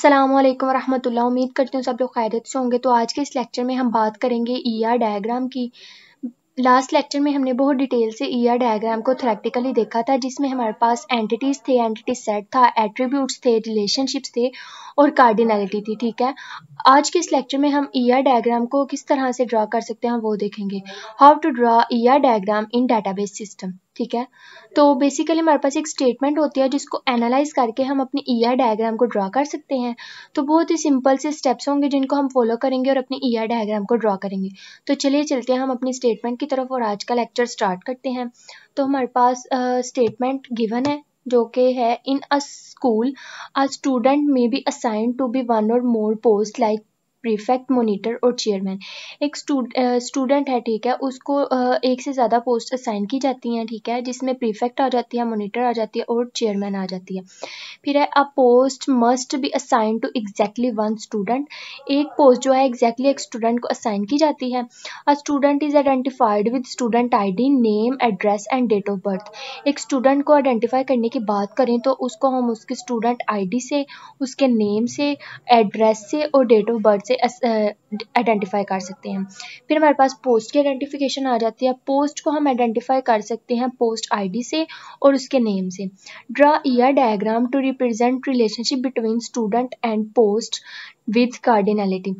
अस्सलामुअलैकुम वरहमतुल्लाह। उम्मीद करती हूँ सब लोग खैरियत से होंगे। तो आज के इस लेक्चर में हम बात करेंगे ईआर डायग्राम की। लास्ट लेक्चर में हमने बहुत डिटेल से ईआर डायग्राम को थ्योरेटिकली देखा था, जिसमें हमारे पास एंटिटीज थे, एंटिटी सेट था, एट्रीब्यूट्स थे, रिलेशनशिप्स थे और कार्डिनलिटी थी। ठीक है, आज के इस लेक्चर में हम ईआर डायग्राम को किस तरह से ड्रा कर सकते हैं वो देखेंगे। How to draw ER diagram in database system. ठीक है, तो बेसिकली हमारे पास एक स्टेटमेंट होती है जिसको एनालाइज करके हम अपनी ईआर डायग्राम को ड्रा कर सकते हैं। तो बहुत ही सिंपल से स्टेप्स होंगे जिनको हम फॉलो करेंगे और अपनी ईआर डायग्राम को ड्रा करेंगे। तो चलिए चलते हैं हम अपनी स्टेटमेंट की तरफ और आज का लेक्चर स्टार्ट करते हैं। तो हमारे पास स्टेटमेंट गिवन है जो कि है in a school a student may be assign to be one or more post like prefect, monitor और चेयरमैन। एक स्टूडेंट है, ठीक है, उसको एक से ज़्यादा पोस्ट असाइन की जाती हैं, ठीक है, जिसमें प्रीफेक्ट आ जाती है, मॉनिटर आ जाती है और चेयरमैन आ जाती है। फिर है a post must be assign to exactly one student. एक पोस्ट जो है एग्जैक्टली एक स्टूडेंट को असाइन की जाती है। A student is identified with student ID, name, address and date of birth. एक स्टूडेंट को आइडेंटिफाई करने की बात करें तो उसको हम उसके स्टूडेंट आईडी से, उसके नेम से, एड्रेस से और डेट ऑफ बर्थ से आइडेंटिफाई कर सकते हैं। फिर हमारे पास पोस्ट की आइडेंटिफिकेशन आ जाती है। पोस्ट को हम आइडेंटिफाई कर सकते हैं पोस्ट आईडी से और उसके नेम से। Draw ER diagram to represent relationship between student and post with cardinality.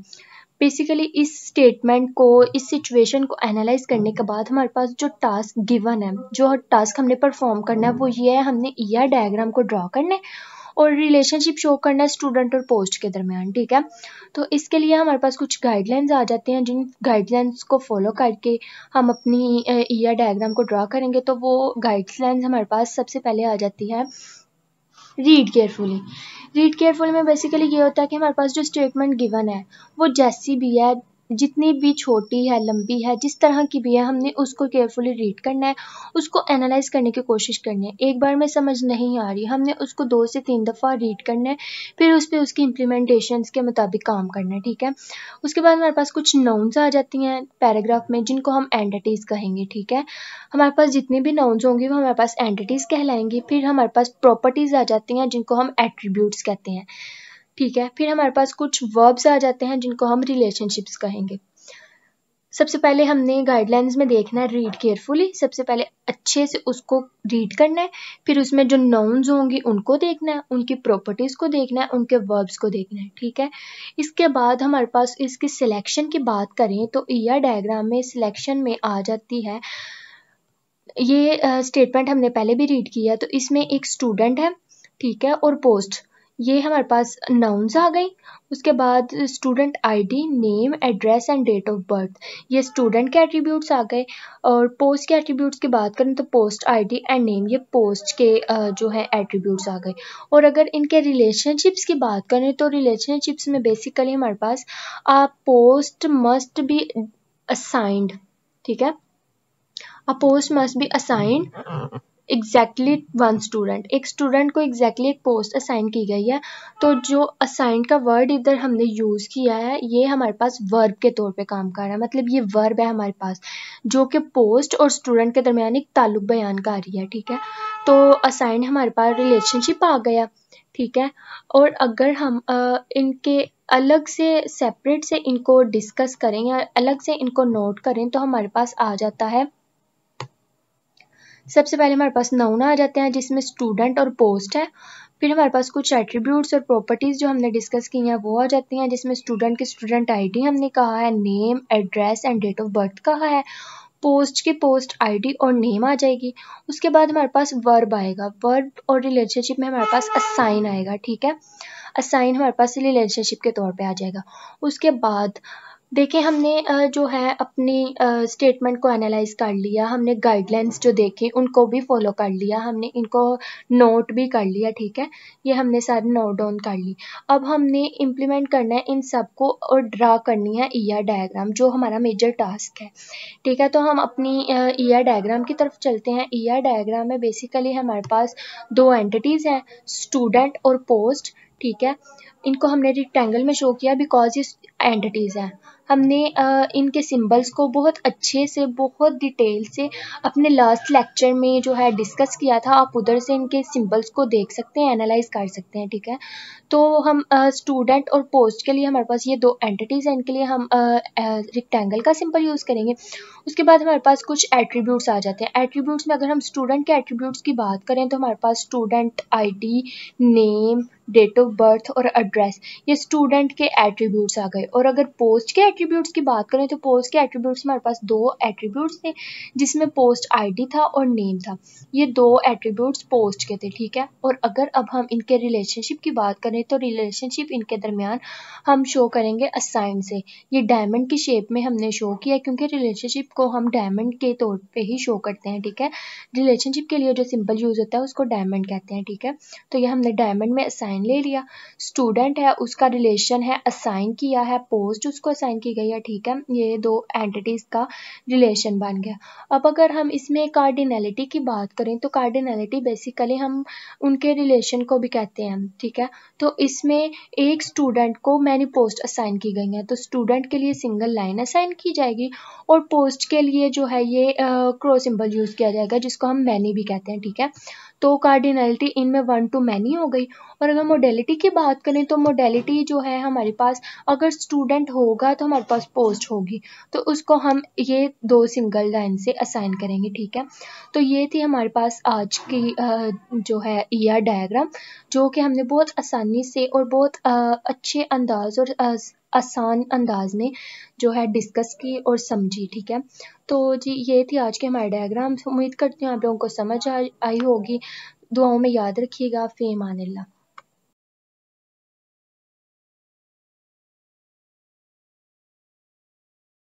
Basically इस स्टेटमेंट को, इस सिचुएशन को एनालाइज करने के बाद हमारे पास जो टास्क गिवन है, जो टास्क हमने परफॉर्म करना है वो ये है, हमने ईआर डायग्राम को ड्रा करना है और रिलेशनशिप शो करना है स्टूडेंट और पोस्ट के दरमियान। ठीक है, तो इसके लिए हमारे पास कुछ गाइडलाइंस आ जाते हैं, जिन गाइडलाइंस को फॉलो करके हम अपनी ईआर डायग्राम को ड्रा करेंगे। तो वो गाइडलाइंस हमारे पास सबसे पहले आ जाती है रीड केयरफुली। रीड केयरफुली में बेसिकली ये होता है कि हमारे पास जो स्टेटमेंट गिवन है वो जैसी भी है, जितनी भी छोटी है, लंबी है, जिस तरह की भी है, हमने उसको केयरफुली रीड करना है, उसको एनालाइज करने की कोशिश करनी है। एक बार में समझ नहीं आ रही, हमने उसको 2 से 3 दफ़ा रीड करना है, फिर उस पर उसकी इम्प्लीमेंटेशंस के मुताबिक काम करना है। ठीक है, उसके बाद हमारे पास कुछ नाउन्स आ जाती हैं पैराग्राफ में, जिनको हम एंटिटीज़ कहेंगे। ठीक है, हमारे पास जितनी भी नाउन्स होंगी वो हमारे पास एंटिटीज़ कहलाएंगी। फिर हमारे पास प्रॉपर्टीज़ आ जाती हैं जिनको हम एट्रीब्यूट्स कहते हैं। ठीक है, फिर हमारे पास कुछ वर्ब्स आ जाते हैं जिनको हम रिलेशनशिप्स कहेंगे। सबसे पहले हमने गाइडलाइंस में देखना है रीड केयरफुली। सबसे पहले अच्छे से उसको रीड करना है, फिर उसमें जो नाउन्स होंगी उनको देखना है, उनकी प्रॉपर्टीज़ को देखना है, उनके वर्ब्स को देखना है। ठीक है, इसके बाद हमारे पास इसकी सिलेक्शन की बात करें तो ईआर डायग्राम में सिलेक्शन में आ जाती है, ये स्टेटमेंट हमने पहले भी रीड किया। तो इसमें एक स्टूडेंट है, ठीक है, और पोस्ट, ये हमारे पास नाउन्स आ गई। उसके बाद student ID, name, address and date of birth, ये स्टूडेंट के एट्रीब्यूट्स आ गए। और पोस्ट के एट्रीब्यूट्स की बात करें तो पोस्ट आईडी एंड नेम, ये पोस्ट के जो है एट्रीब्यूट्स आ गए। और अगर इनके रिलेशनशिप्स की बात करें तो रिलेशनशिप्स में बेसिकली हमारे पास पोस्ट मस्ट बी असाइंड। ठीक है, A post must be assigned exactly one student। एक स्टूडेंट को exactly एक पोस्ट असाइन की गई है। तो जो असाइन का वर्ड इधर हमने यूज़ किया है ये हमारे पास वर्ब के तौर पे काम कर रहा है, मतलब ये वर्ब है हमारे पास जो कि पोस्ट और स्टूडेंट के दरमियान एक ताल्लुक बयान कर रही है। ठीक है, तो असाइन हमारे पास रिलेशनशिप आ गया। ठीक है, और अगर हम इनके अलग से सेपरेट से इनको डिस्कस करें या अलग से इनको नोट करें तो हमारे पास आ जाता है, सबसे पहले हमारे पास नाउन आ जाते हैं जिसमें स्टूडेंट और पोस्ट है। फिर हमारे पास कुछ एट्रीब्यूट्स और प्रॉपर्टीज़ जो हमने डिस्कस की हैं वो आ जाती हैं, जिसमें स्टूडेंट की स्टूडेंट आईडी हमने कहा है, name, address and date of birth कहा है, पोस्ट की पोस्ट आईडी और नेम आ जाएगी। उसके बाद हमारे पास वर्ब आएगा, वर्ब और रिलेशनशिप में हमारे पास असाइन आएगा। ठीक है, असाइन हमारे पास रिलेशनशिप के तौर पे आ जाएगा। उसके बाद देखें हमने जो है अपनी स्टेटमेंट को एनालाइज कर लिया, हमने गाइडलाइंस जो देखे उनको भी फॉलो कर लिया, हमने इनको नोट भी कर लिया। ठीक है, ये हमने सारी नोट डाउन कर ली। अब हमने इम्प्लीमेंट करना है इन सब को और ड्रा करनी है ईआर डायग्राम, जो हमारा मेजर टास्क है। ठीक है, तो हम अपनी ईआर डायग्राम की तरफ चलते हैं। ईआर डायग्राम में बेसिकली हमारे पास 2 एंटिटीज़ हैं, स्टूडेंट और पोस्ट। ठीक है, इनको हमने रेक्टेंगल में शो किया बिकॉज ये एंटिटीज़ हैं। हमने इनके सिंबल्स को बहुत अच्छे से, बहुत डिटेल से अपने लास्ट लेक्चर में जो है डिस्कस किया था। आप उधर से इनके सिंबल्स को देख सकते हैं, एनालाइज कर सकते हैं, ठीक है। तो हम स्टूडेंट और पोस्ट के लिए हमारे पास ये दो एंटिटीज़ हैं, इनके लिए हम रेक्टेंगल का सिंबल यूज़ करेंगे। उसके बाद हमारे पास कुछ एट्रीब्यूट्स आ जाते हैं। एट्रीब्यूट्स में अगर हम स्टूडेंट के एट्रीब्यूट्स की बात करें तो हमारे पास student ID, name, date of birth और एड्रेस, ये स्टूडेंट के एट्रीब्यूट्स आ गए। और अगर पोस्ट के एट्रीब्यूट्स की बात करें तो पोस्ट के एट्रीब्यूट्स में हमारे पास दो एट्रीब्यूट्स थे, जिसमें पोस्ट आईडी था और नेम था। ये दो एट्रीब्यूट्स पोस्ट के थे, ठीक है। और अगर अब हम इनके रिलेशनशिप की बात करें तो रिलेशनशिप इनके दरमियान हम शो करेंगे असाइन से। ये डायमंड की शेप में हमने शो किया क्योंकि रिलेशनशिप को हम डायमंड के तौर पे ही शो करते हैं, ठीक है। रिलेशनशिप के लिए जो सिंबल यूज होता है उसको डायमंड कहते हैं, ठीक है। तो ये हमने डायमंड में असाइन ले लिया। स्टूडेंट है, उसका रिलेशन है, असाइन किया है, पोस्ट उसको असाइन की गई है, ठीक है। ये दो एंटिटीज का रिलेशन बन गया। अब अगर हम इसमें कार्डिनैलिटी की बात करें तो कार्डिनैलिटी बेसिकली हम उनके रिलेशन को भी कहते हैं, ठीक है। तो इसमें एक स्टूडेंट को मैनी पोस्ट असाइन की गई हैं, तो स्टूडेंट के लिए सिंगल लाइन असाइन की जाएगी और पोस्ट के लिए जो है ये क्रॉस सिंबल यूज किया जाएगा, जिसको हम मैनी भी कहते हैं, ठीक है। तो कार्डिनैलिटी इनमें 1 to मैनी हो गई। और अगर मोडेलिटी की बात करें तो मोडेलिटी जो है हमारे पास, अगर स्टूडेंट होगा तो हमारे पास पोस्ट होगी, तो उसको हम ये दो सिंगल लाइन से असाइन करेंगे, ठीक है। तो ये थी हमारे पास आज की जो है ER डायग्राम, जो कि हमने बहुत आसानी से और बहुत अच्छे अंदाज और आसान अंदाज में जो है डिस्कस की और समझी, ठीक है। तो जी ये थी आज के हमारे डायग्राम। उम्मीद करती हूँ आप लोगों को समझ आई होगी। दुआओं में याद रखिएगा। फ़ी अमानिल्लाह।